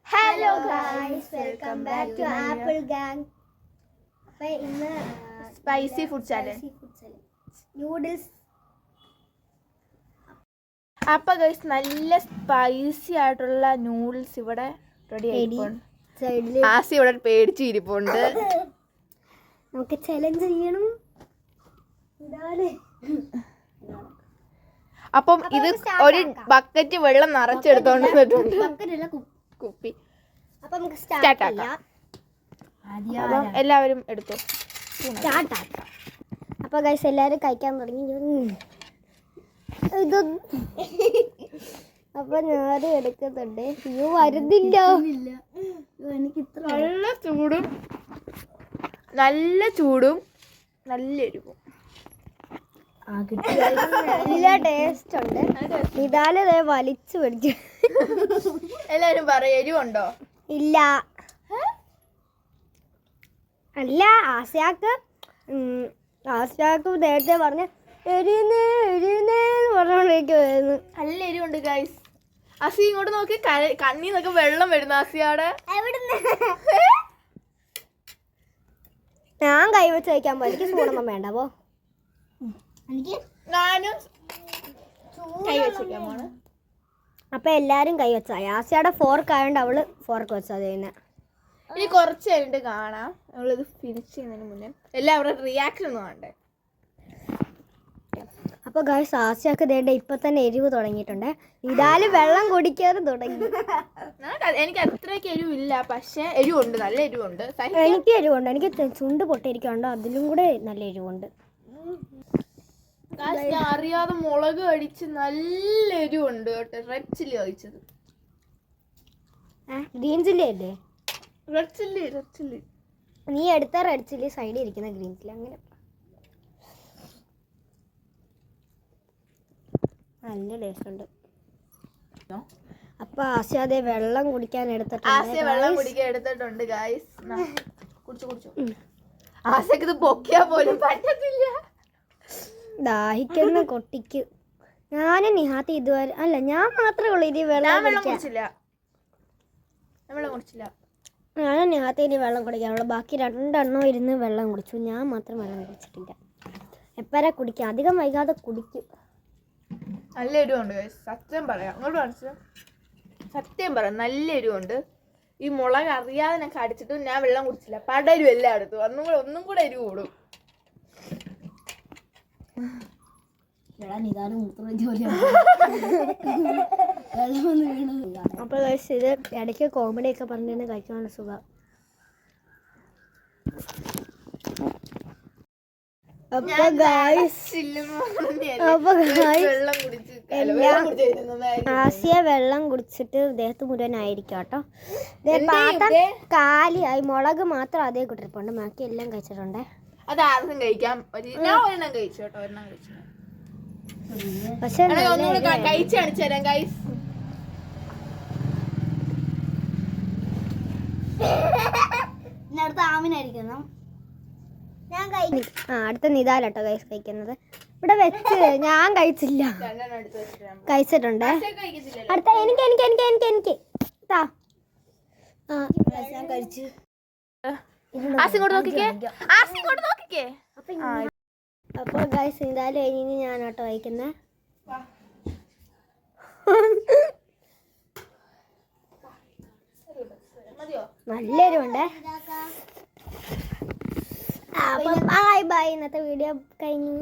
Hello guys, welcome back to apple gang. അപ്പോൾ ഇന്ന് spicy food challenge noodles. അപ്പോൾ guys നല്ല സ്പൈസി ആയിട്ടുള്ള നൂഡിൽസ് ഇവിടെ റെഡി ആയിട്ടുണ്ട്. ആസി ഇവിടെ പേടിച്ചിരിപ്പുണ്ട്. നമുക്ക് ചലഞ്ച് ചെയ്യണം. അപ്പം ഇത് ഒരു ബക്കറ്റ് വെള്ളം നിറച്ചെടുത്തോണ്ട് വന്നിട്ടുണ്ട്. കുപ്പി. അപ്പം നമുക്ക് സ്റ്റാർട്ട് ആക്കാം. എല്ലാവരും എടുത്തു. അപ്പോൾ ഗൈസ് എല്ലാവരും കഴിക്കാൻ തുടങ്ങി. ഇത് അപ്പൊ ഞാൻ എടുക്കുന്നുണ്ട്. അയ്യോ വരുന്നില്ല. എനിക്ക് ഇത്ര നല്ല ചൂടും നല്ല എരിവും നല്ല ടേസ്റ്റ് ഉണ്ട്. ഇതാലെ വലിച്ചു പിടിച്ചു. എല്ലാരും പറയും എരിവുണ്ടോ? ഇല്ല. അല്ല, ആശയാക്ക് നേരത്തെ പറഞ്ഞ എരിയുന്നേന്ന് പറഞ്ഞോണ്ടിരിക്കുവായിരുന്നു. നല്ല എരിവുണ്ട് ഗൈസ്. ആസി ഇങ്ങോട്ട് നോക്കി, കണ്ണീന്നൊക്കെ വെള്ളം വരുന്നു ആസിയാടെ. ഞാൻ കൈവച്ച് കഴിക്കാൻ പോയി. എനിക്ക് സ്പൂണൊന്നും വേണ്ട. പോ. ഞാനും കൈ വെച്ചിരിക്കാൻ പോണ്. അപ്പൊ എല്ലാരും കൈ വെച്ചാ. ആസിയുടെ ഫോർക്ക് ആയതുകൊണ്ട് അവള് ഫോർക്ക് വെച്ചാ ചെയ്യുന്നത്. ഇനി കുറച്ച് കഴിഞ്ഞിട്ട് കാണാം. നമ്മളിത് ഫിനിഷ് ചെയ്യുന്നതിന് മുന്നേ എല്ലാവരുടെ റിയാക്ഷൻ ഒന്ന് കാണണ്ടേ. അപ്പോൾ ഗൈസ്, ആസിയാക്ക് ദേണ്ട ഇപ്പൊ തന്നെ എരിവ് തുടങ്ങിയിട്ടുണ്ട്. ഇതാല് വെള്ളം കുടിക്കാറ് തുടങ്ങി. എനിക്ക് അത്രയ്ക്ക് എരിവില്ല, പക്ഷെ എരിവുണ്ട്, നല്ല എരിവുണ്ട്. എനിക്ക് എരിവുണ്ട്. എനിക്ക് ചുണ്ട് പൊട്ടിയിരിക്കുന്നുണ്ട്. അതിലും കൂടെ നല്ല എരിവുണ്ട്. ഞാൻ അറിയാതെ മുളക് അടിച്ച് നല്ല എരിവുണ്ട് കേട്ടോ. റെഡ് ചില്ലി കഴിച്ചത്. ഗ്രീൻ ചില്ലി അല്ലേ? Red chilli. നീ എടുത്ത റെഡ് ചില്ലി സൈഡിൽ ഇരിക്കുന്ന ഗ്രീൻ ചില്ലി. അങ്ങനെ നല്ല ടേസ്റ്റ് ഉണ്ട്. അപ്പൊ ആസിയ അതേ വെള്ളം കുടിക്കാൻ എടുത്തിട്ടുണ്ട് ഗൈസ്. കുടിച്ചു. ആസിയക്ക് ഇത് പൊക്കിയാ പോലും പറ്റത്തില്ല. ദാഹിക്കുന്ന കൊട്ടിക്ക്. ഞാനും നിഹാത്തി ഇതുവരെ അല്ല, ഞാൻ മാത്രമേ ഉള്ളൂ ഇത് വെള്ളം കുടിച്ചില്ല. ഞാനും നിഹാത്തി ഇനി വെള്ളം കുടിക്കാനുള്ളൂ. ബാക്കി രണ്ടെണ്ണം ഇരുന്ന് വെള്ളം കുടിച്ചു. ഞാൻ മാത്രം വെള്ളം കുടിച്ചിട്ടില്ല. എപ്പോഴാ കുടിക്കാം? അധികം വൈകാതെ കുടിക്കും. നല്ല എരിവുണ്ട് ഗൈസ്, സത്യം പറയാം. അങ്ങോട്ട് കാണിച്ചു. സത്യം പറയാം, നല്ല എരിവുണ്ട്. ഈ മുളക് അറിയാതെ ഞാൻ കടിച്ചിട്ട് ഞാൻ വെള്ളം കുടിച്ചില്ല. പടരും എല്ലായിടത്തും. ഒന്നും കൂടെ എരിവ് കൂടും. അപ്പൊ ഗൈസ്, ഇത് ഇടയ്ക്ക് കോമഡി ഒക്കെ പറഞ്ഞു കഴിക്കാനുള്ള സുഖം. ആസിയ വെള്ളം കുടിച്ചിട്ട് ദേഹത്ത് മുഴുവനായിരിക്കും കേട്ടോ. പാത്രം കാലിയായി. മുളക് മാത്രം അതേ കുട്ടിരിപ്പുണ്ട്. ബാക്കി എല്ലാം കഴിച്ചിട്ടുണ്ട്. അത് ആർക്കും കഴിക്കാം. ഞാൻ ഒരെണ്ണം കഴിച്ചു കേട്ടോ. പക്ഷെ കഴിച്ച് കാണിച്ചു തരാം ഗൈസ്. അടുത്ത ആമിനായിരിക്കണം. അടുത്ത നിതാലട്ടോ ഗൈസ് കഴിക്കുന്നത്. ഇവിടെ വെച്ച് ഞാൻ കഴിച്ചില്ല. കഴിച്ചിട്ടുണ്ട്. അടുത്ത എനിക്ക് അപ്പൊ ഗൈസ് നിതാല് കഴിഞ്ഞ് ഞാനാട്ടോ കഴിക്കുന്നത്. നല്ലൊരുണ്ട്. ബൈ ഇന്നത്തെ വീഡിയോ കഴിഞ്ഞു.